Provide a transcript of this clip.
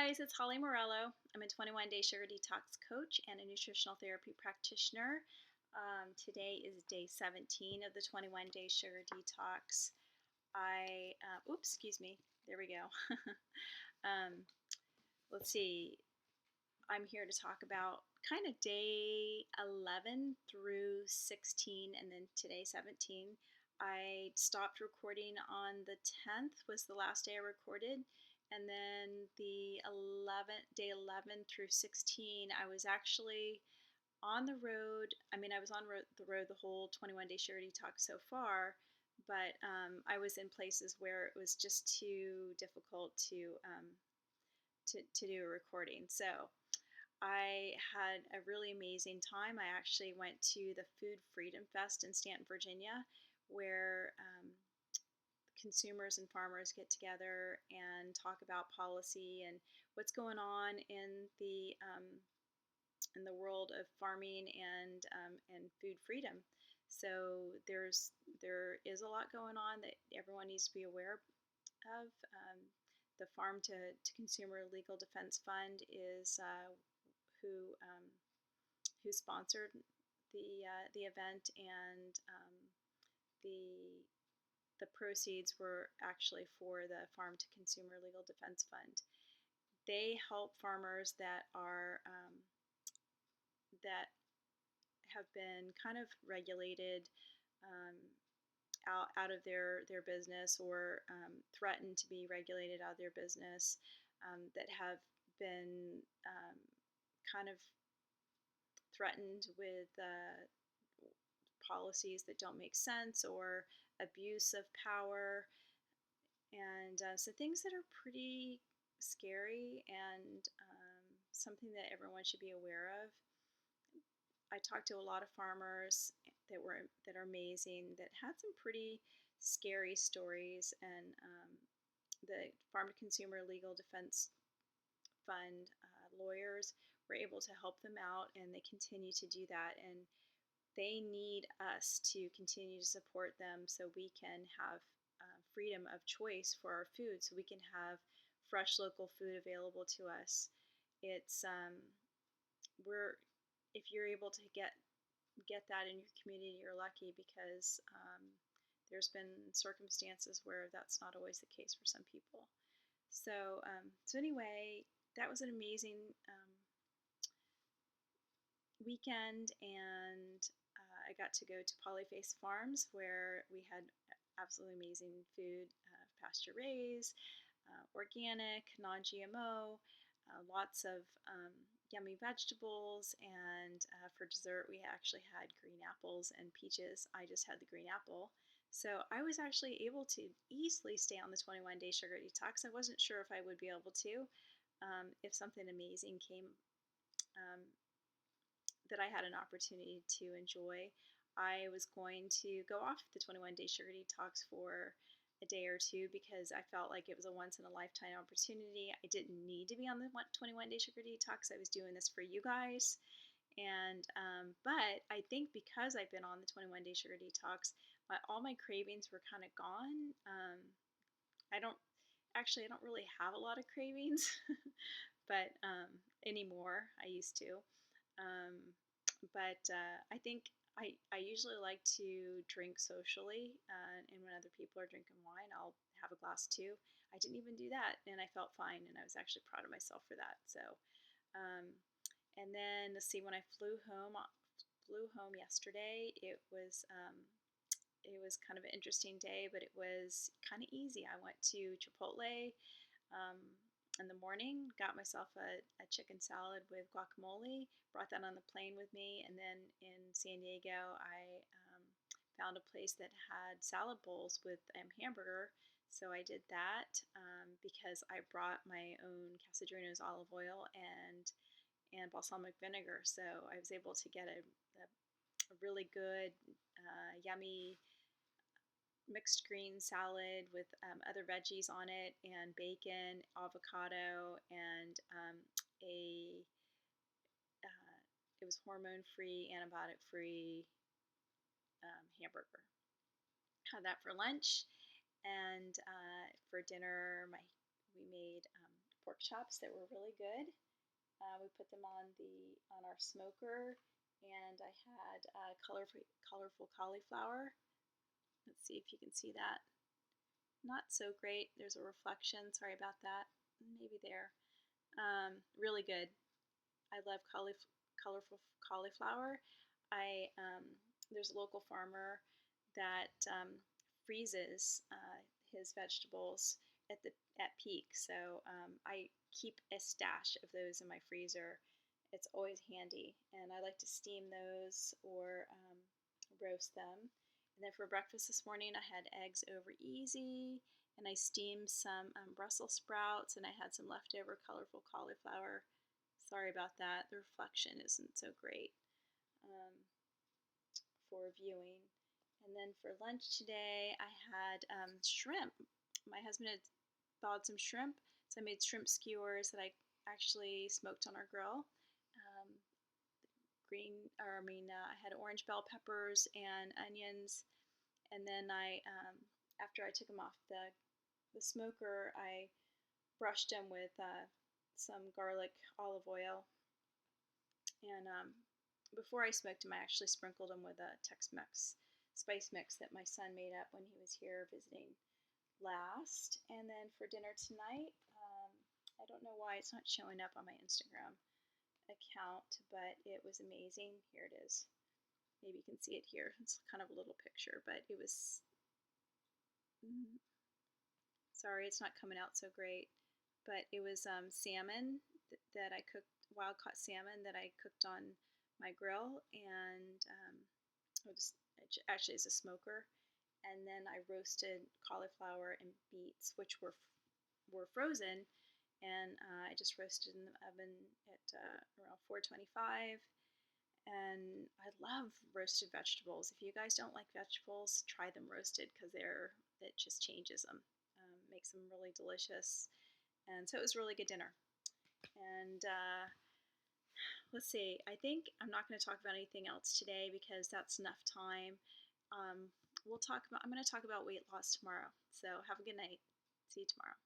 guys, it's Holly Morello. I'm a 21-day sugar detox coach and a nutritional therapy practitioner. Today is day 17 of the 21-day sugar detox. Excuse me. There we go. um, let's see. I'm here to talk about kind of day 11 through 16, and then today 17. I stopped recording on the 10th was the last day I recorded, and then the 11th day 11 through 16 I was actually on the road. I was on the road the whole 21-day sugar detox so far, but I was in places where it was just too difficult to do a recording. So I had a really amazing time. I actually went to the Food Freedom Fest in Stanton, Virginia, where consumers and farmers get together and talk about policy and what's going on in the world of farming and food freedom. So there is a lot going on that everyone needs to be aware of. The Farm to Consumer Legal Defense Fund is who who sponsored the event, and the the proceeds were actually for the Farm to Consumer Legal Defense Fund. They help farmers that have been kind of regulated um, out of their business, or threatened to be regulated out of their business, that have been kind of threatened with policies that don't make sense, or abuse of power, and so things that are pretty scary, and something that everyone should be aware of. I talked to a lot of farmers that are amazing, that had some pretty scary stories, and the Farm to Consumer Legal Defense Fund lawyers were able to help them out, and they continue to do that. And they need us to continue to support them so we can have freedom of choice for our food, so we can have fresh local food available to us. It's we're If you're able to get that in your community, you're lucky, because there's been circumstances where that's not always the case for some people. So anyway, that was an amazing weekend, and I got to go to Polyface Farms, where we had absolutely amazing food, pasture raised, organic, non-GMO, lots of yummy vegetables, and for dessert we actually had green apples and peaches. I just had the green apple. So I was actually able to easily stay on the 21-day sugar detox. I wasn't sure if I would be able to, if something amazing came um, that I had an opportunity to enjoy. I was going to go off the 21-day sugar detox for a day or two, because I felt like it was a once in a lifetime opportunity. I didn't need to be on the 21-day sugar detox. I was doing this for you guys. And but I think because I've been on the 21-day sugar detox, all my cravings were kind of gone. I don't I don't really have a lot of cravings, but anymore. I used to. But I think I usually like to drink socially, and when other people are drinking wine, I'll have a glass too. I didn't even do that, and I felt fine, and I was actually proud of myself for that. So, and then let's see, when I flew home yesterday, it was kind of an interesting day, but it was kind of easy. I went to Chipotle um, in the morning, got myself a chicken salad with guacamole, brought that on the plane with me, and then in San Diego, I found a place that had salad bowls with hamburger. So I did that, because I brought my own Casadrinos olive oil and balsamic vinegar. So I was able to get a really good, yummy mixed green salad with other veggies on it, and bacon, avocado, and a it was hormone free, antibiotic free hamburger. Had that for lunch, and for dinner we made pork chops that were really good. We put them on our smoker, and I had colorful cauliflower. Let's see if you can see that. Not so great. There's a reflection. Sorry about that. Maybe there. Really good. I love colorful cauliflower. I There's a local farmer that freezes his vegetables at peak, so I keep a stash of those in my freezer. It's always handy, and I like to steam those or roast them. And then for breakfast this morning, I had eggs over easy, and I steamed some Brussels sprouts, and I had some leftover colorful cauliflower. Sorry about that. The reflection isn't so great um, for viewing. And then for lunch today, I had shrimp. My husband had thawed some shrimp, so I made shrimp skewers that I actually smoked on our grill. Um, I had orange bell peppers and onions, and then after I took them off the smoker, I brushed them with some garlic olive oil, and before I smoked them, I actually sprinkled them with a Tex-Mex spice mix that my son made up when he was here visiting last. And then for dinner tonight, I don't know why it's not showing up on my Instagram account, but it was amazing. Here it is. Maybe you can see it here. It's kind of a little picture, but it was. Sorry, it's not coming out so great, but it was salmon that I cooked, wild caught salmon that I cooked on my grill, and actually it's a smoker, and then I roasted cauliflower and beets, which were frozen, and I just roasted in the oven at around 425. And I love roasted vegetables. If you guys don't like vegetables, try them roasted because it just changes them, makes them really delicious. And so it was a really good dinner. And let's see. I think I'm not going to talk about anything else today because that's enough time. I'm going to talk about weight loss tomorrow. So have a good night. See you tomorrow.